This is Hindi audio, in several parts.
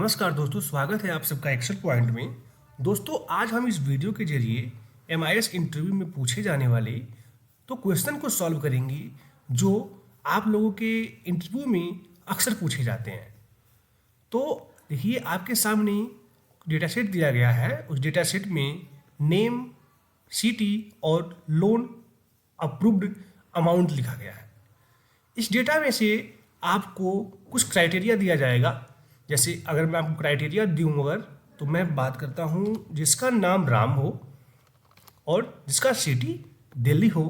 नमस्कार दोस्तों, स्वागत है आप सबका एक्सेल पॉइंट में। दोस्तों, आज हम इस वीडियो के जरिए MIS इंटरव्यू में पूछे जाने वाले तो क्वेश्चन को सॉल्व करेंगे जो आप लोगों के इंटरव्यू में अक्सर पूछे जाते हैं। तो देखिए, आपके सामने डेटा सेट दिया गया है। उस डेटा सेट में नेम, सिटी और लोन अप्रूव्ड अमाउंट लिखा गया है। इस डेटा में से आपको कुछ क्राइटेरिया दिया जाएगा। जैसे अगर मैं आपको क्राइटेरिया दूँ, अगर तो मैं बात करता हूँ जिसका नाम राम हो और जिसका सिटी दिल्ली हो,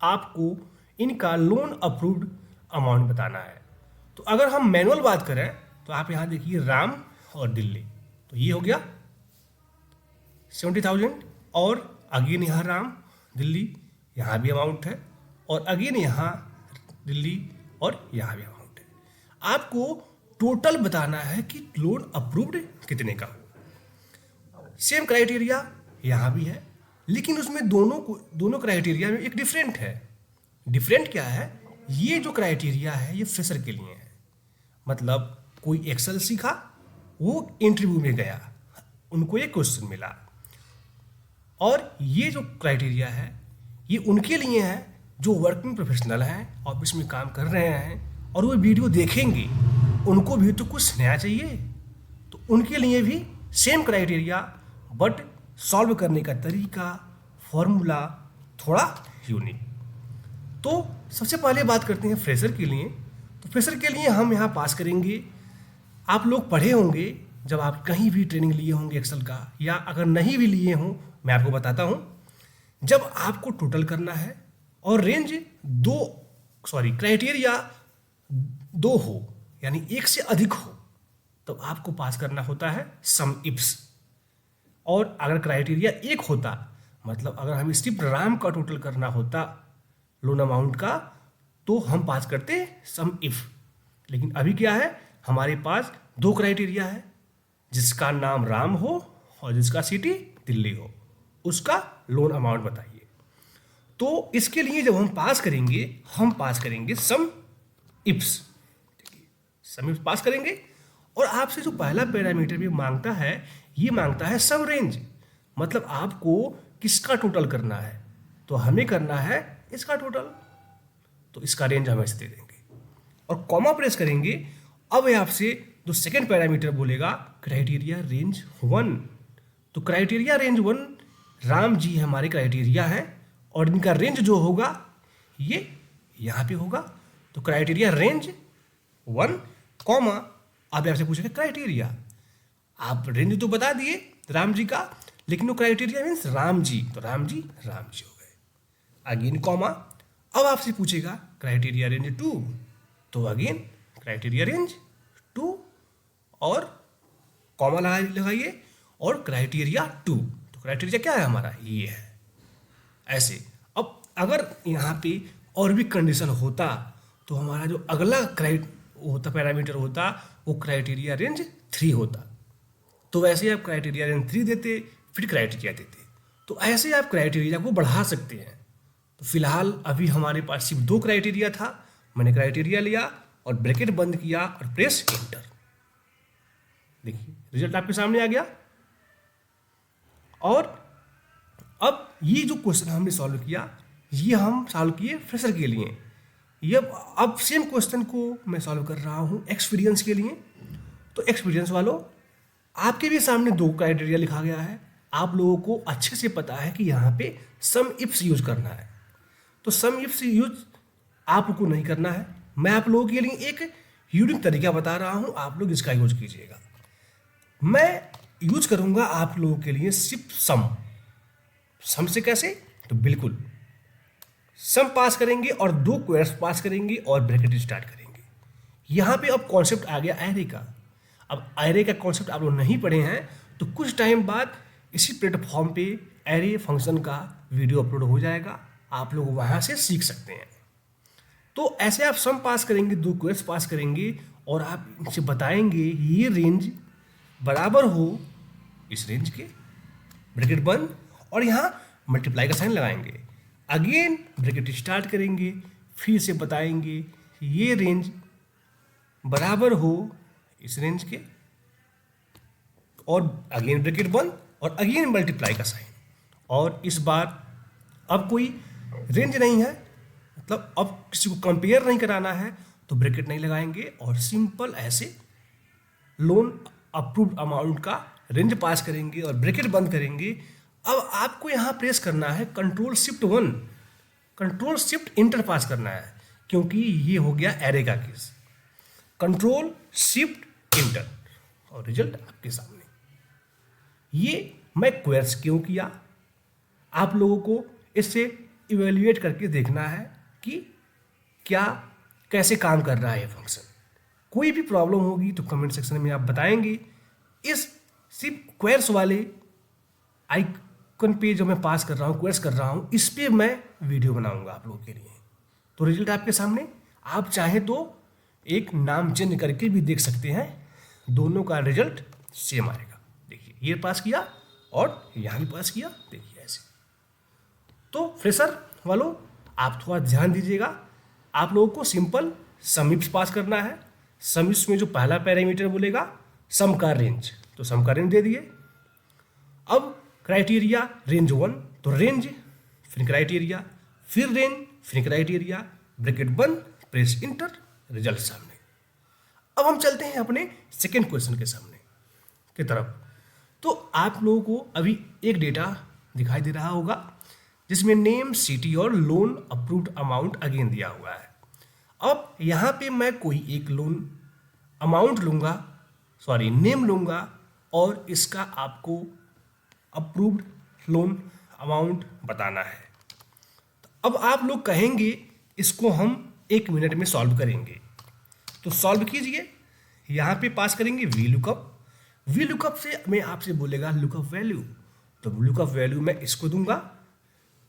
आपको इनका लोन अप्रूव्ड अमाउंट बताना है। तो अगर हम मैनुअल बात करें तो आप यहाँ देखिए राम और दिल्ली, तो ये हो गया 70,000। और अगेन यहाँ राम दिल्ली, यहाँ भी अमाउंट है, और अगेन यहाँ दिल्ली और यहाँ भी अमाउंट है। आपको टोटल बताना है कि लोन अप्रूव्ड कितने का हो। सेम क्राइटेरिया यहाँ भी है, लेकिन उसमें दोनों क्राइटेरिया में एक डिफरेंट है। डिफरेंट क्या है? ये जो क्राइटेरिया है ये फ्रेशर के लिए है। मतलब कोई एक्सेल सीखा, वो इंटरव्यू में गया, उनको एक क्वेश्चन मिला। और ये जो क्राइटेरिया है ये उनके लिए है जो वर्किंग प्रोफेशनल हैं, ऑफिस में काम कर रहे हैं और वो वीडियो देखेंगे, उनको भी तो कुछ नया चाहिए। तो उनके लिए भी सेम क्राइटेरिया, बट सॉल्व करने का तरीका, फॉर्मूला थोड़ा यूनिक। तो सबसे पहले बात करते हैं फ्रेशर के लिए। तो फ्रेशर के लिए हम यहाँ पास करेंगे। आप लोग पढ़े होंगे जब आप कहीं भी ट्रेनिंग लिए होंगे एक्सेल का, या अगर नहीं भी लिए हों, मैं आपको बताता हूँ। जब आपको टोटल करना है और रेंज क्राइटेरिया दो हो, यानी एक से अधिक हो, तो आपको पास करना होता है सम इफ्स। और अगर क्राइटेरिया एक होता, मतलब अगर हमें सिर्फ राम का टोटल करना होता लोन अमाउंट का, तो हम पास करते सम इफ। लेकिन अभी क्या है, हमारे पास दो क्राइटेरिया है, जिसका नाम राम हो और जिसका सिटी दिल्ली हो, उसका लोन अमाउंट बताइए। तो इसके लिए जब हम पास करेंगे सम इफ्स। सम इफ्स पास करेंगे, और आपसे जो पहला पैरामीटर भी मांगता है, ये मांगता है सम रेंज। मतलब आपको किसका टोटल करना है, तो हमें करना है इसका टोटल, तो इसका रेंज हम ऐसे दे देंगे और कॉमा प्रेस करेंगे। अब आपसे जो सेकंड पैरामीटर बोलेगा क्राइटेरिया रेंज 1। तो क्राइटेरिया रेंज 1 राम जी हमारे क्राइटेरिया है, और इनका रेंज जो होगा ये यहाँ पे होगा। तो क्राइटेरिया रेंज 1 कॉमा, अब आपसे पूछेगा क्राइटेरिया। आप रेंज तो बता दिए राम जी का, लेकिन वो क्राइटेरिया मीन्स राम जी, तो राम जी हो गए। अगेन कॉमा, अब आपसे पूछेगा क्राइटेरिया रेंज 2, तो अगेन क्राइटेरिया रेंज 2 और कॉमा लगाइए, और क्राइटेरिया 2। तो क्राइटेरिया क्या है हमारा, ये है। ऐसे अब अगर यहाँ पे और भी कंडीशन होता, तो हमारा जो अगला पैरामीटर होता, वो क्राइटेरिया रेंज 3 होता। तो वैसे आप क्राइटेरिया रेंज 3 देते, फिर क्राइटेरिया देते। तो ऐसे आप क्राइटेरिया को बढ़ा सकते हैं। तो फिलहाल अभी हमारे पास सिर्फ 2 क्राइटेरिया था, मैंने क्राइटेरिया लिया और ब्रैकेट बंद किया और प्रेस एंटर। देखिए रिजल्ट आपके सामने आ गया। और अब ये जो क्वेश्चन हमने सॉल्व किया, ये हम सॉल्व किए फ्रेशर के लिए। ये अब सेम क्वेश्चन को मैं सॉल्व कर रहा हूँ एक्सपीरियंस के लिए। तो एक्सपीरियंस वालों, आपके भी सामने 2 क्राइटेरिया लिखा गया है। आप लोगों को अच्छे से पता है कि यहाँ पे सम इफ्स यूज करना है। तो सम इफ्स यूज आपको नहीं करना है। मैं आप लोगों के लिए एक यूनिक तरीका बता रहा हूँ, आप लोग इसका यूज कीजिएगा। मैं यूज करूँगा आप लोगों के लिए सिर्फ सम से कैसे, तो बिल्कुल सम पास करेंगे और 2 क्वेश्चन पास करेंगे और ब्रैकेट स्टार्ट करेंगे। यहाँ पे अब कॉन्सेप्ट आ गया एरे का। अब एरे का कॉन्सेप्ट आप लोग नहीं पढ़े हैं, तो कुछ टाइम बाद इसी प्लेटफॉर्म पे एरे फंक्शन का वीडियो अपलोड हो जाएगा, आप लोग वहाँ से सीख सकते हैं। तो ऐसे आप सम पास करेंगे, 2 क्वेश्चन पास करेंगे, और आप इनसे बताएंगे ये रेंज बराबर हो इस रेंज के, ब्रैकेट बंद, और यहाँ मल्टीप्लाई का साइन लगाएंगे। अगेन ब्रैकेट स्टार्ट करेंगे, फिर से बताएंगे ये रेंज बराबर हो इस रेंज के, और अगेन ब्रैकेट बंद और अगेन मल्टीप्लाई का साइन। और इस बार अब कोई रेंज नहीं है, मतलब अब किसी को कंपेयर नहीं कराना है, तो ब्रैकेट नहीं लगाएंगे और सिंपल ऐसे लोन अप्रूव्ड अमाउंट का रेंज पास करेंगे और ब्रैकेट बंद करेंगे। अब आपको यहाँ प्रेस करना है कंट्रोल-शिफ्ट-1, कंट्रोल-शिफ्ट-इंटर पास करना है, क्योंकि ये हो गया एरे का केस। कंट्रोल-शिफ्ट-इंटर और रिजल्ट आपके सामने। ये मैं क्वेर्स क्यों किया, आप लोगों को इससे इवेल्युएट करके देखना है कि क्या कैसे काम कर रहा है ये फंक्शन। कोई भी प्रॉब्लम होगी तो कमेंट सेक्शन में आप बताएंगे। इस सिर्फ क्वेर्स वाले आइकन पे जो मैं पास कर रहा हूँ, क्वेर्स कर रहा हूँ, इस पे मैं वीडियो बनाऊंगा आप लोगों के लिए। तो रिजल्ट आपके सामने, आप चाहे तो एक नाम चेंज करके भी देख सकते हैं, दोनों का रिजल्ट सेम आएगा। देखिए ये पास किया और यहाँ भी पास किया, देखिए ऐसे। तो फ्रेशर वालों आप थोड़ा ध्यान दीजिएगा, आप लोगों को सिंपल समिप्स पास करना है। समिप्स में जो पहला पैरामीटर बोलेगा सम का रेंज, तो सम का रेंज दे दिए। अब क्राइटेरिया रेंज 1, तो रेंज फिर क्राइटेरिया फिर रेंज फिर क्राइटेरिया, ब्रैकेट बंद, प्रेस इंटर, रिजल्ट सामने। अब हम चलते हैं अपने सेकेंड क्वेश्चन के सामने की तरफ। तो आप लोगों को अभी एक डेटा दिखाई दे रहा होगा जिसमें नेम, सिटी और लोन अप्रूव्ड अमाउंट अगेन दिया हुआ है। अब यहाँ पे मैं कोई एक लोन अमाउंट लूँगा, सॉरी नेम लूँगा, और इसका आपको अप्रूव्ड लोन अमाउंट बताना है। अब आप लोग कहेंगे इसको हम 1 मिनट में सॉल्व करेंगे, तो सॉल्व कीजिए। यहाँ पे पास करेंगे वी लुकअप। वी लुकअप से मैं आपसे बोलेगा लुकअप वैल्यू, तो लुकअप वैल्यू मैं इसको दूंगा,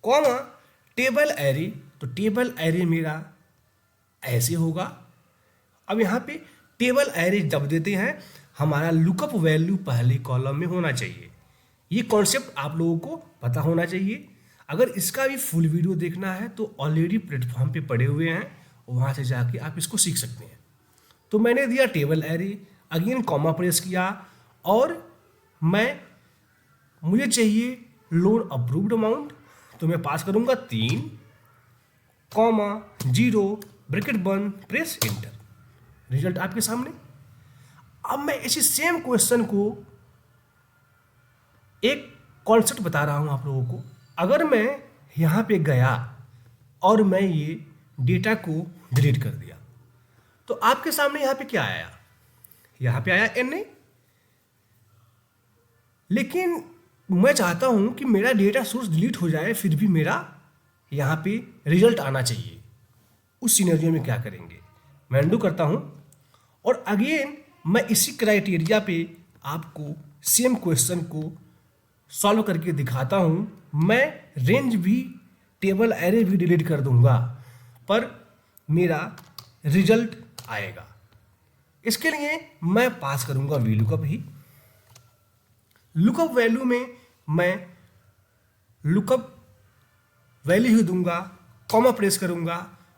कॉमा टेबल एरे, तो टेबल एरे मेरा ऐसे होगा। अब यहाँ पे टेबल एरे जब देते हैं, हमारा लुकअप वैल्यू पहले कॉलम में होना चाहिए। ये कॉन्सेप्ट आप लोगों को पता होना चाहिए। अगर इसका भी फुल वीडियो देखना है तो ऑलरेडी प्लेटफॉर्म पे पड़े हुए हैं, वहाँ से जाके आप इसको सीख सकते हैं। तो मैंने दिया table array, again comma press किया और मुझे चाहिए लोन अप्रूव्ड अमाउंट, तो मैं पास करूंगा 3, 0, ब्रैकेट बंद, प्रेस इंटर, रिजल्ट आपके सामने। अब मैं इसी सेम क्वेश्चन को एक कॉन्सेप्ट बता रहा हूं आप लोगों को। अगर मैं यहां पे गया और मैं ये डेटा को डिलीट कर दिया, तो आपके सामने यहां पे क्या आया, यहां पे आया NA। लेकिन मैं चाहता हूं कि मेरा डेटा सोर्स डिलीट हो जाए, फिर भी मेरा यहां पे रिजल्ट आना चाहिए। उस सिनेरियो में क्या करेंगे, मैं अनडू करता हूं और अगेन मैं इसी क्राइटेरिया पे आपको सेम क्वेश्चन को सॉल्व करके दिखाता हूं। मैं रेंज भी, टेबल एरे भी डिलीट कर दूंगा, पर मेरा रिजल्ट आएगा। इसके लिए मैं पास करूंगा वी लुकअप ही। लुकअप वैल्यू में मैं लुकअप वैल्यू ही दूंगा, कॉमा प्रेस करूंगा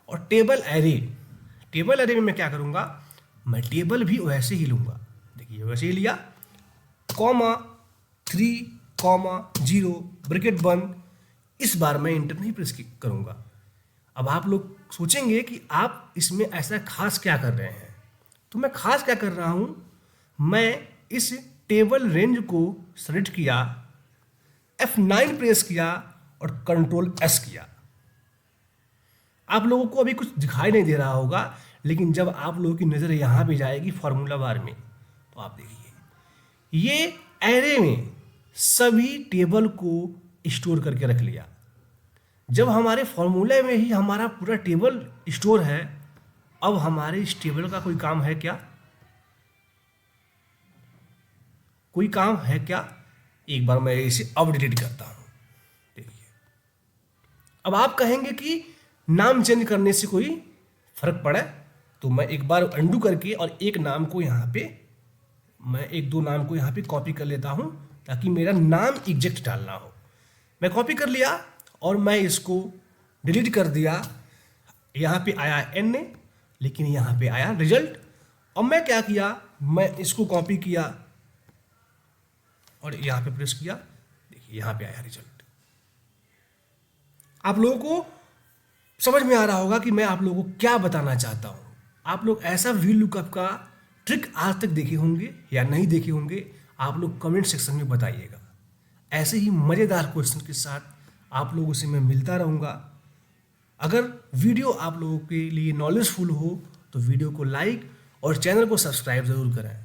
और टेबल एरे में मैं क्या करूंगा, मैं टेबल भी वैसे ही लूंगा। देखिए वैसे ही लिया, 3, 0, ब्रैकेट बंद। इस बार मैं इंटर नहीं प्रेस करूंगा। अब आप लोग सोचेंगे कि आप इसमें ऐसा खास क्या कर रहे हैं, तो मैं खास क्या कर रहा हूं, मैं इस टेबल रेंज को सेलेक्ट किया, F9 प्रेस किया और कंट्रोल S किया। आप लोगों को अभी कुछ दिखाई नहीं दे रहा होगा, लेकिन जब आप लोगों की नज़र यहाँ पे जाएगी फॉर्मूला बार में, तो आप देखिए ये एरे में सभी टेबल को स्टोर करके रख लिया। जब हमारे फॉर्मूले में ही हमारा पूरा टेबल स्टोर है, अब हमारे इस टेबल का कोई काम है क्या, कोई काम है क्या? एक बार मैं इसे अब डिलीट करता हूं। देखिए अब आप कहेंगे कि नाम चेंज करने से कोई फर्क पड़ा, तो मैं एक बार अंडू करके और एक नाम को यहाँ पे, मैं 1-2 नाम को यहाँ पे कॉपी कर लेता हूँ, ताकि मेरा नाम एग्जैक्ट डालना हो। मैं कॉपी कर लिया और मैं इसको डिलीट कर दिया। यहाँ पे आया NA, लेकिन यहाँ पे आया रिजल्ट। अब मैं क्या किया, मैं इसको कॉपी किया और यहाँ पे प्रेस किया, देखिए यहाँ पे आया रिजल्ट। आप लोगों को समझ में आ रहा होगा कि मैं आप लोगों को क्या बताना चाहता हूँ। आप लोग ऐसा वी लुकअप का ट्रिक आज तक देखे होंगे या नहीं देखे होंगे, आप लोग कमेंट सेक्शन में बताइएगा। ऐसे ही मज़ेदार क्वेश्चन के साथ आप लोगों से मैं मिलता रहूँगा। अगर वीडियो आप लोगों के लिए नॉलेजफुल हो तो वीडियो को लाइक और चैनल को सब्सक्राइब ज़रूर करें।